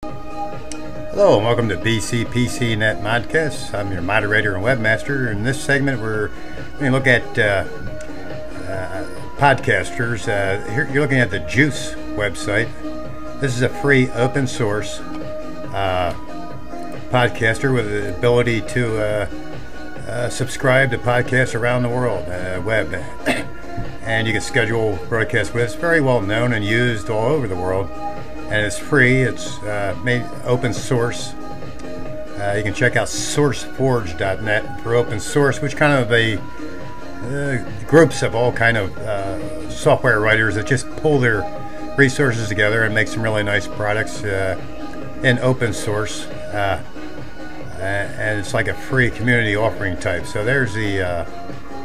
Hello and welcome to BCPC Net Modcasts. I'm your moderator and webmaster. In this segment, we're going to look at podcasters. Here you're looking at the Juice website. This is a free open source podcaster with the ability to subscribe to podcasts around the world, web. And you can schedule broadcasts with it. It's very well known and used all over the world. And it's free. It's made open source. You can check out sourceforge.net for open source, which kind of a groups of all kind of software writers that just pull their resources together and make some really nice products in open source. And it's like a free community offering type. So there's the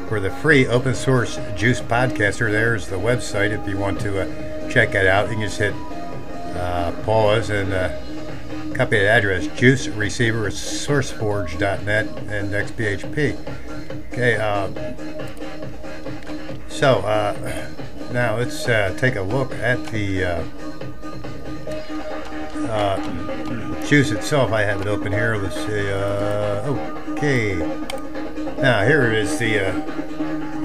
for the free open source Juice podcaster. There's the website if you want to check it out. You can just hit pause and copy the address. Juice receiver is sourceforge.net and XPHP. Okay, so now let's take a look at the Juice itself. I have it open here. Let's see. Okay, now here is the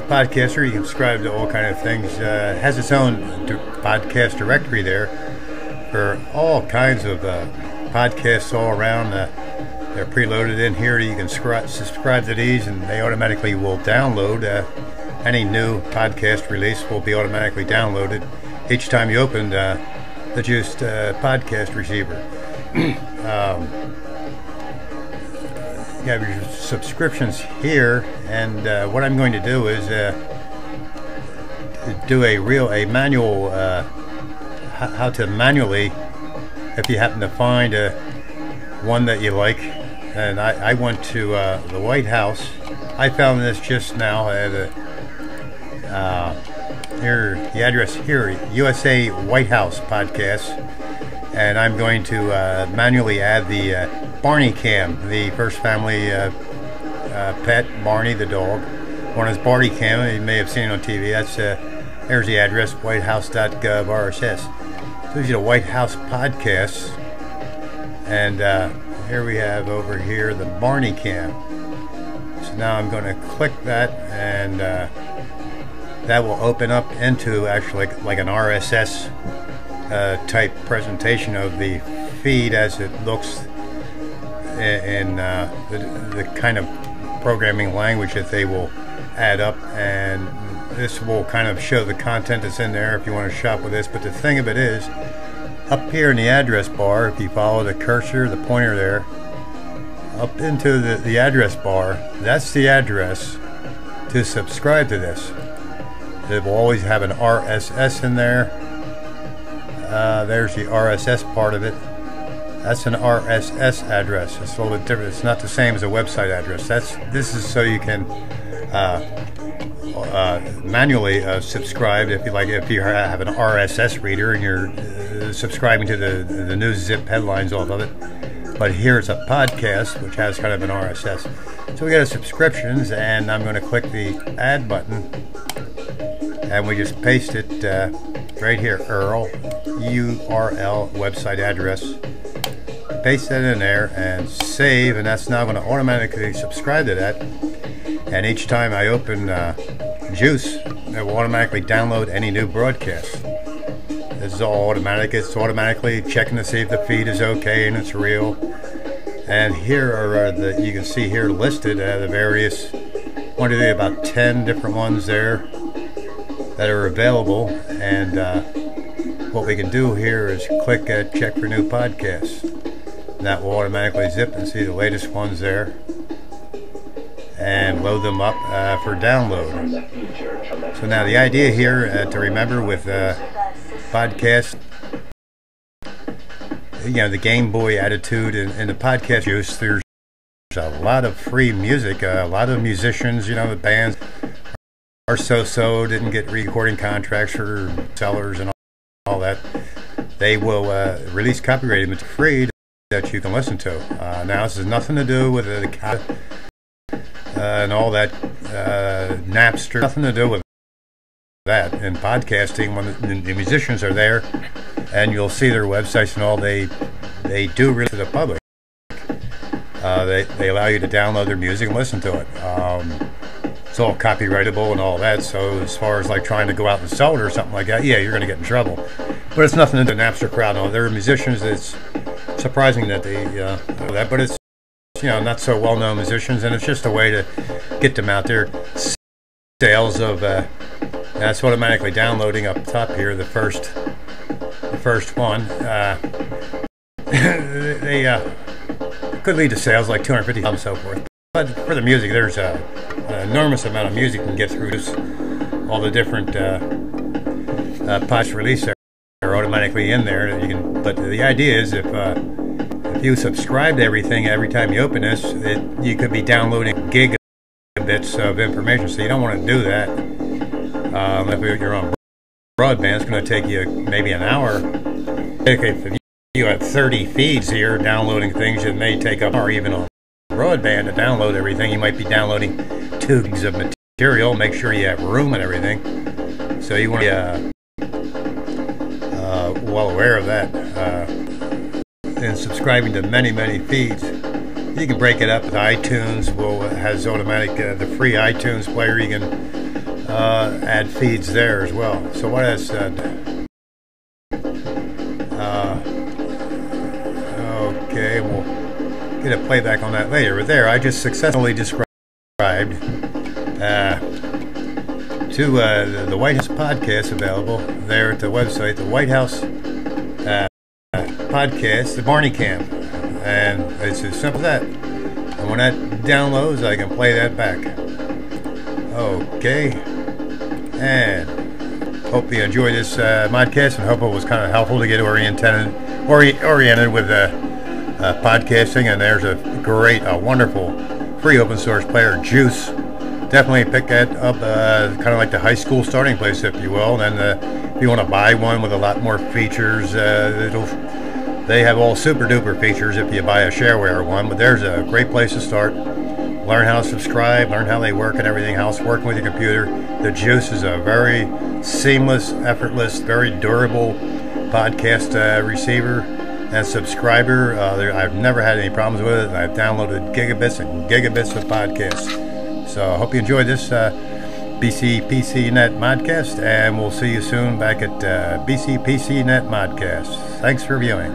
podcaster. You can subscribe to all kind of things. Has its own podcast directory there for all kinds of podcasts all around. They're preloaded in here. You can subscribe to these and they automatically will download. Any new podcast release will be automatically downloaded each time you open the Juiced podcast receiver. You have your subscriptions here, and what I'm going to do is do a manual how to manually, if you happen to find one that you like. And I went to the White House. I found this just now at here, the address here, USA White House podcast, and I'm going to manually add the Barney cam, the first family pet, Barney the dog. One is Barney cam. You may have seen it on TV. That's there's the address, whitehouse.gov RSS. These are the White House podcasts, and here we have over here the Barney cam. So now I'm going to click that, and that will open up into actually like an RSS type presentation of the feed as it looks in the kind of programming language that they will add up, and this will kind of show the content that's in there if you want to shop with this. But the thing of it is, up here in the address bar, if you follow the cursor, the pointer there, up into the address bar, that's the address to subscribe to this. It will always have an RSS in there. There's the RSS part of it. That's an RSS address. It's a little bit different. It's not the same as a website address. This is so you can manually subscribe if you like. If you have an RSS reader and you're subscribing to the news zip headlines off of it. But here it's a podcast which has kind of an RSS. So we got a subscriptions, and I'm going to click the add button, and we just paste it right here, URL website address. Paste that in there and save, and that's now going to automatically subscribe to that. And each time I open Juice, it will automatically download any new broadcast. This is all automatic. It's automatically checking to see if the feed is okay and it's real. And here are you can see here listed the various, about 10 different ones there that are available. And what we can do here is click check for new podcasts. And that will automatically zip and see the latest ones there and load them up for download. So now the idea here to remember with podcasts, the Game Boy attitude in the podcast Juice, there's a lot of free music. A lot of musicians, the bands are so didn't get recording contracts for sellers and all that. They will release copyrighted material free that you can listen to. Now this has nothing to do with the and all that Napster. Nothing to do with that. In podcasting, when the musicians are there, and you'll see their websites and all, they they do release to the public. They allow you to download their music and listen to it. It's all copyrightable and all that, so as far as like trying to go out and sell it or something like that, yeah, you're going to get in trouble. But it's nothing to the Napster crowd. No, there are musicians. It's surprising that they know that, but it's, you know, not so well-known musicians, and it's just a way to get them out there. Sales of that's automatically downloading up top here. The first one. They could lead to sales like 250 and so forth. But for the music, there's an enormous amount of music you can get through this. All the different pods released are automatically in there. You can, but the idea is if you subscribe to everything every time you open this, you could be downloading gigabits of information. So you don't want to do that. If you're on broadband, it's going to take you maybe an hour. If you have 30 feeds here downloading things, it may take up, or even on broadband to download everything. You might be downloading 2 gigs of material. Make sure you have room and everything. So you want to be well aware of that. And subscribing to many feeds, you can break it up. iTunes has automatic the free iTunes player. You can add feeds there as well. So what I said. Okay, we'll get a playback on that later. But there, I just successfully described to the White House podcast available there at the website, the White House podcast, the Barney Cam, and it's as simple as that. And when that downloads, I can play that back. Okay, and hope you enjoyed this podcast, and hope it was kind of helpful to get oriented with podcasting. And there's a great, wonderful free open source player, Juice. Definitely pick that up, kind of like the high school starting place, if you will. And then if you want to buy one with a lot more features, they have all super duper features if you buy a shareware one. But there's a great place to start. Learn how to subscribe, learn how they work and everything else, working with your computer. The Juice is a very seamless, effortless, very durable podcast receiver and subscriber. I've never had any problems with it. I've downloaded gigabits and gigabits of podcasts. So I hope you enjoyed this BCPC Net Modcast, and we'll see you soon back at BCPC Net Modcast. Thanks for viewing.